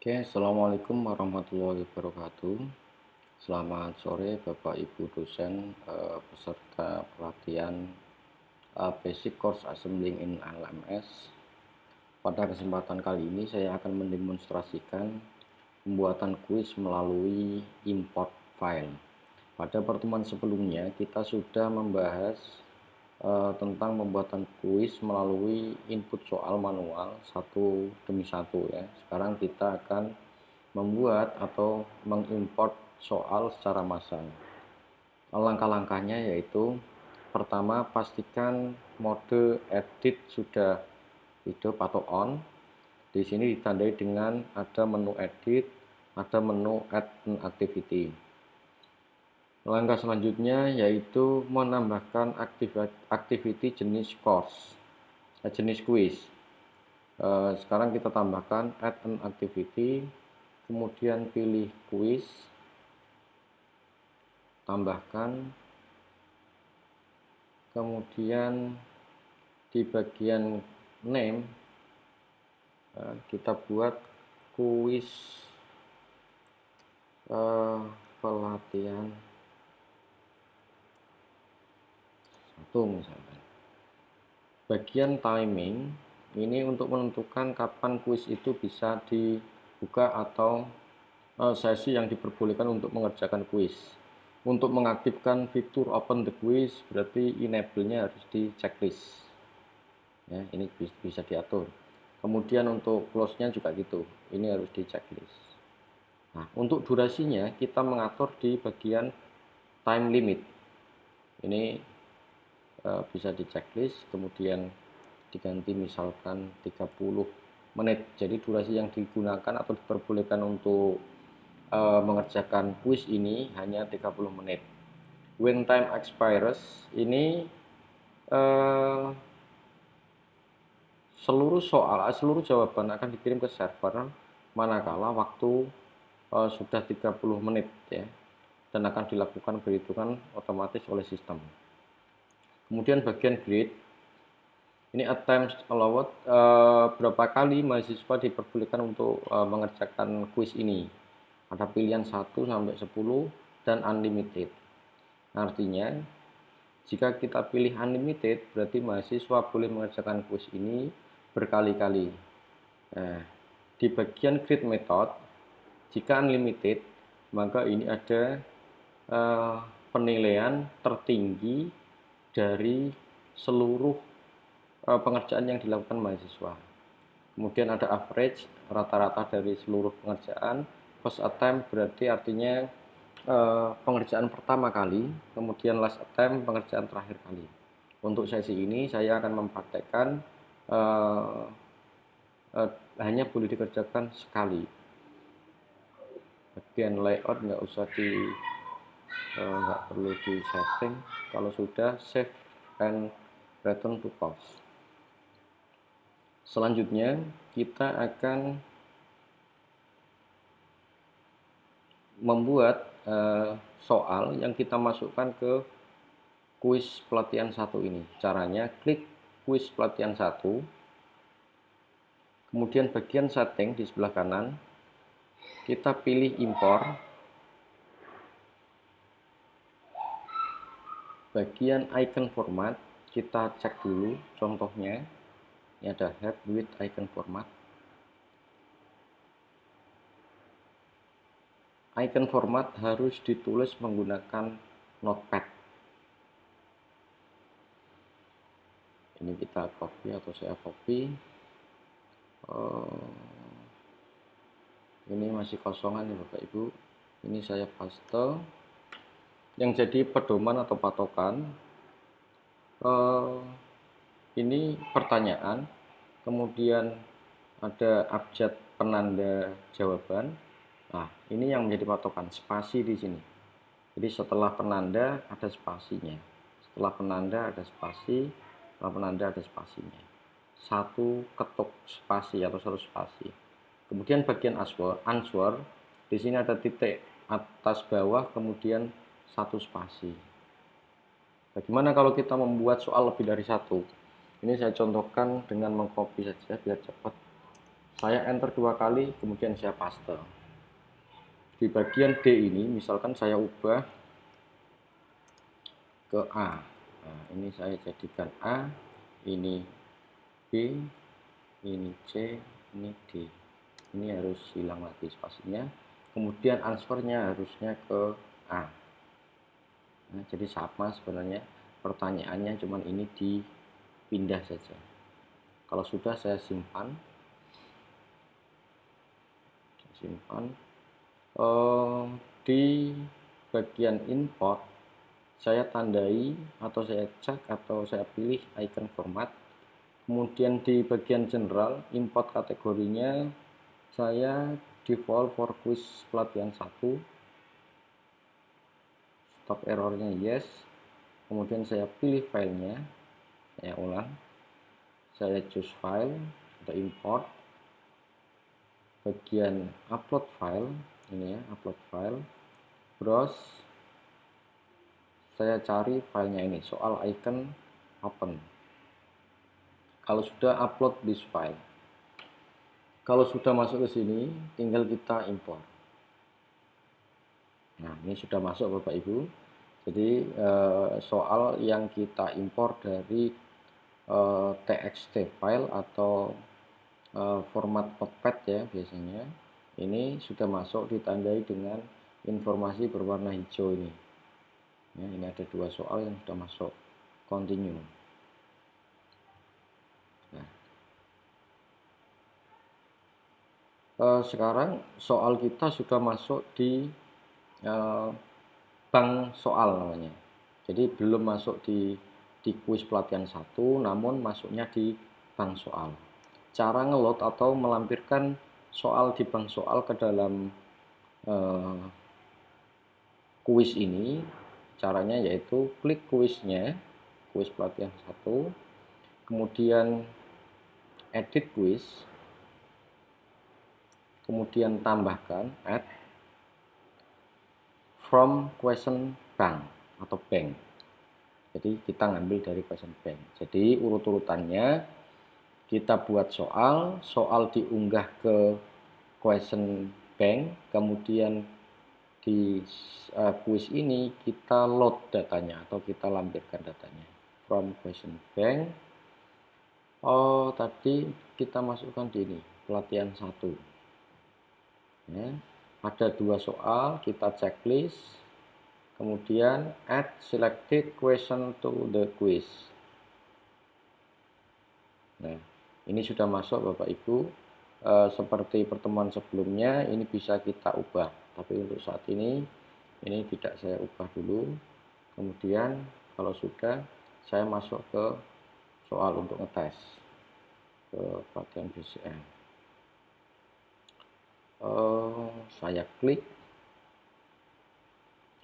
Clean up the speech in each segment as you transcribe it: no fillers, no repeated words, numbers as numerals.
Oke, Assalamualaikum warahmatullahi wabarakatuh. Selamat sore Bapak Ibu dosen, peserta pelatihan Basic Course Assembling in LMS. Pada kesempatan kali ini saya akan mendemonstrasikan pembuatan kuis melalui import file. Pada pertemuan sebelumnya kita sudah membahas tentang pembuatan kuis melalui input soal manual satu demi satu ya. Sekarang kita akan membuat atau mengimport soal secara massal. Langkah-langkahnya yaitu pertama, pastikan mode edit sudah hidup atau on. Di sini ditandai dengan ada menu edit, ada menu add an activity. Langkah selanjutnya yaitu menambahkan activity jenis course, jenis quiz. Sekarang kita tambahkan add an activity, kemudian pilih quiz, tambahkan, kemudian di bagian name kita buat kuis pelatihan 1 misalkan. Bagian timing ini untuk menentukan kapan kuis itu bisa dibuka atau sesi yang diperbolehkan untuk mengerjakan kuis. Untuk mengaktifkan fitur open the quiz berarti enable-nya harus di checklist. Ya, ini bisa diatur. Kemudian untuk close-nya juga gitu. Ini harus di checklist. Nah, untuk durasinya kita mengatur di bagian time limit. Ini bisa di checklist, kemudian diganti misalkan 30 menit. Jadi durasi yang digunakan atau diperbolehkan untuk mengerjakan kuis ini hanya 30 menit. When time expires ini seluruh jawaban akan dikirim ke server manakala waktu sudah 30 menit ya, dan akan dilakukan perhitungan otomatis oleh sistem. Kemudian bagian grade ini attempts allowed, berapa kali mahasiswa diperbolehkan untuk mengerjakan kuis ini. Ada pilihan 1 sampai 10 dan unlimited. Artinya jika kita pilih unlimited berarti mahasiswa boleh mengerjakan kuis ini berkali-kali. Nah, di bagian grade method jika unlimited maka ini ada penilaian tertinggi dari seluruh pengerjaan yang dilakukan mahasiswa. Kemudian ada average, rata-rata dari seluruh pengerjaan. First attempt berarti artinya pengerjaan pertama kali, kemudian last attempt pengerjaan terakhir kali. Untuk sesi ini saya akan mempraktekkan hanya boleh dikerjakan sekali. Bagian layout nggak perlu di setting. Kalau sudah, save and return to pause. Selanjutnya kita akan membuat soal yang kita masukkan ke kuis pelatihan 1 ini. Caranya klik kuis pelatihan 1, kemudian bagian setting di sebelah kanan kita pilih import, bagian icon format kita cek dulu contohnya. Ini ada help with icon format. Icon format harus ditulis menggunakan notepad. Ini kita copy atau saya copy. Ini masih kosongan ya Bapak Ibu. Ini saya paste. Yang jadi pedoman atau patokan ini pertanyaan, kemudian ada abjad penanda jawaban. Nah, ini yang menjadi patokan, spasi di sini. Jadi setelah penanda ada spasinya, setelah penanda ada spasi, setelah penanda ada spasinya. Satu ketuk spasi atau satu spasi. Kemudian bagian answer, di sini ada titik atas bawah, kemudian satu spasi. Bagaimana kalau kita membuat soal lebih dari satu? Ini saya contohkan dengan mengcopy saja biar cepat. Saya enter 2 kali, kemudian saya paste. Di bagian D ini, misalkan saya ubah ke A. Nah, ini saya jadikan A, ini B, ini C, ini D. Ini harus hilang lagi spasinya. Kemudian answernya harusnya ke A. Nah, jadi sama sebenarnya pertanyaannya, cuman ini dipindah saja. Kalau sudah, saya simpan. Di bagian import saya tandai atau saya cek atau saya pilih icon format. Kemudian di bagian general import kategorinya saya default for quiz pelatihan 1, stop errornya yes. Kemudian saya pilih filenya, saya ulang, saya choose file atau import, bagian upload file, ini ya, upload file, browse, saya cari filenya ini, soal icon open. Kalau sudah, upload this file. Kalau sudah masuk ke sini, tinggal kita import. Nah, ini sudah masuk Bapak Ibu. Jadi soal yang kita import dari txt file atau format Notepad ya biasanya, ini sudah masuk, ditandai dengan informasi berwarna hijau ini. Ya, ini ada 2 soal yang sudah masuk. Continue. Nah, sekarang soal kita sudah masuk di bank soal namanya. Jadi belum masuk di kuis pelatihan 1, namun masuknya di bank soal. Cara ngeload atau melampirkan soal di bank soal ke dalam kuis ini, caranya yaitu klik kuisnya, kuis pelatihan 1, kemudian edit kuis, kemudian tambahkan add from question bank atau bank. Jadi kita ngambil dari question bank. Jadi urut-urutannya kita buat soal diunggah ke question bank, kemudian di kuis ini kita load datanya atau kita lampirkan datanya from question bank. Oh, tadi kita masukkan di ini pelatihan 1 ya. Ada 2 soal, kita checklist, kemudian add selected question to the quiz. Nah, ini sudah masuk Bapak Ibu. Seperti pertemuan sebelumnya, ini bisa kita ubah, tapi untuk saat ini tidak saya ubah dulu. Kemudian kalau sudah, saya masuk ke soal untuk ngetes ke pelatihan BCM. Saya klik.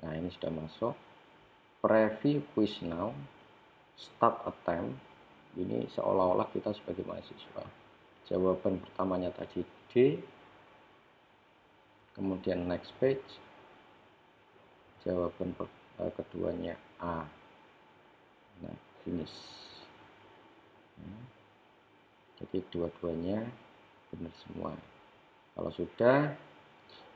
Nah, ini sudah masuk. Preview quiz now, start attempt. Ini seolah-olah kita sebagai mahasiswa. Jawaban pertamanya tadi D, kemudian next page, jawaban keduanya A. Nah, finish. Nah, jadi dua-duanya benar semua. Kalau sudah,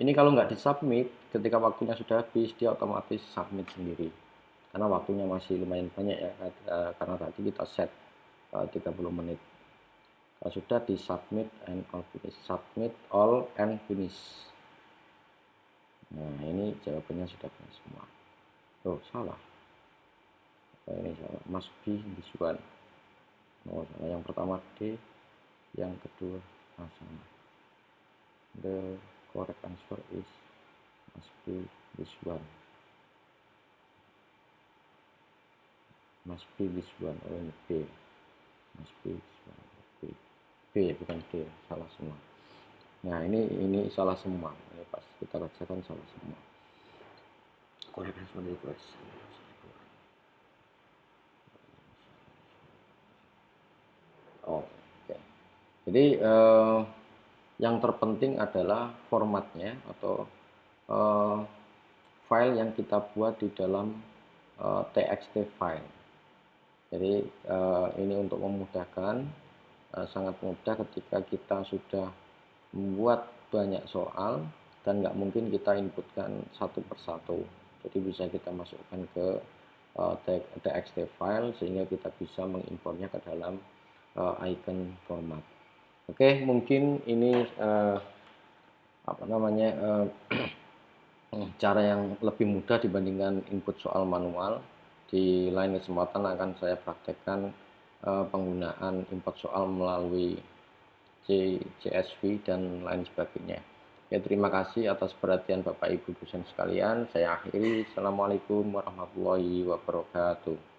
ini kalau nggak disubmit, ketika waktunya sudah habis, dia otomatis submit sendiri. Karena waktunya masih lumayan banyak ya, karena tadi kita set 30 menit. Kalau sudah, di submit and all finish, submit all and finish. Nah, ini jawabannya sudah benar semua. Oh, salah. Ini salah, must be this one. Oh, salah. Yang pertama D, yang kedua A sama. The correct answer is must be this one. Must be this one. Oh, ini B. Must be this one. B bukan D, salah semua. Nah, ini salah semua. Ini pas kita kerjakan salah semua. Correct answer is question. Oh, oke. Jadi yang terpenting adalah formatnya atau file yang kita buat di dalam txt file. Jadi ini untuk memudahkan, sangat mudah ketika kita sudah membuat banyak soal dan nggak mungkin kita inputkan satu persatu. Jadi bisa kita masukkan ke txt file sehingga kita bisa mengimportnya ke dalam icon format. Oke, mungkin ini cara yang lebih mudah dibandingkan input soal manual. Di lain kesempatan akan saya praktekkan penggunaan import soal melalui CSV dan lain sebagainya. Ya, terima kasih atas perhatian Bapak Ibu dosen sekalian. Saya akhiri. Assalamualaikum warahmatullahi wabarakatuh.